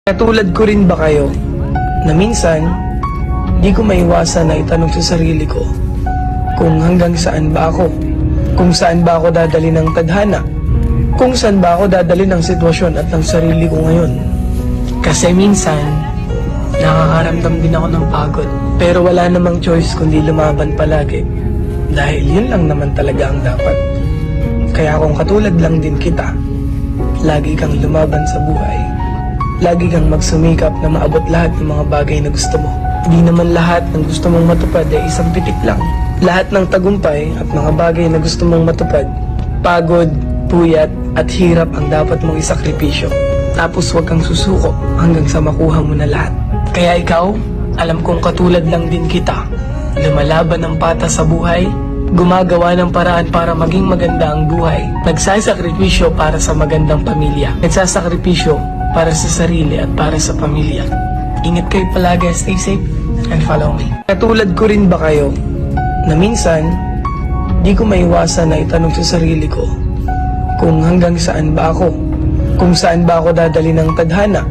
Katulad ko rin ba kayo na minsan di ko maiwasan na itanong sa sarili ko kung hanggang saan ba ako, kung saan ba ako dadali ng tadhana, kung saan ba ako dadali ng sitwasyon at ng sarili ko ngayon. Kasi minsan nakakaramdam din ako ng pagod, pero wala namang choice kundi lumaban palagi dahil yun lang naman talaga ang dapat. Kaya kung katulad lang din kita, lagi kang lumaban sa buhay. Lagi kang magsumikap na maabot lahat ng mga bagay na gusto mo. Hindi naman lahat ng gusto mong matupad ay isang pitik lang. Lahat ng tagumpay at mga bagay na gusto mong matupad, pagod, puyat at hirap ang dapat mong isakripisyo. Tapos huwag kang susuko hanggang sa makuha mo na lahat. Kaya ikaw, alam kong katulad lang din kita. Lumalaban ng patas sa buhay, gumagawa ng paraan para maging maganda ang buhay. Nagsasakripisyo para sa magandang pamilya. Nagsasakripisyo para sa sarili at para sa pamilya. Ingat kayo palagi, stay safe, and follow me. Katulad ko rin ba kayo na minsan di ko maiwasan na itanong sa sarili ko kung hanggang saan ba ako, kung saan ba ako dadali ng tadhana,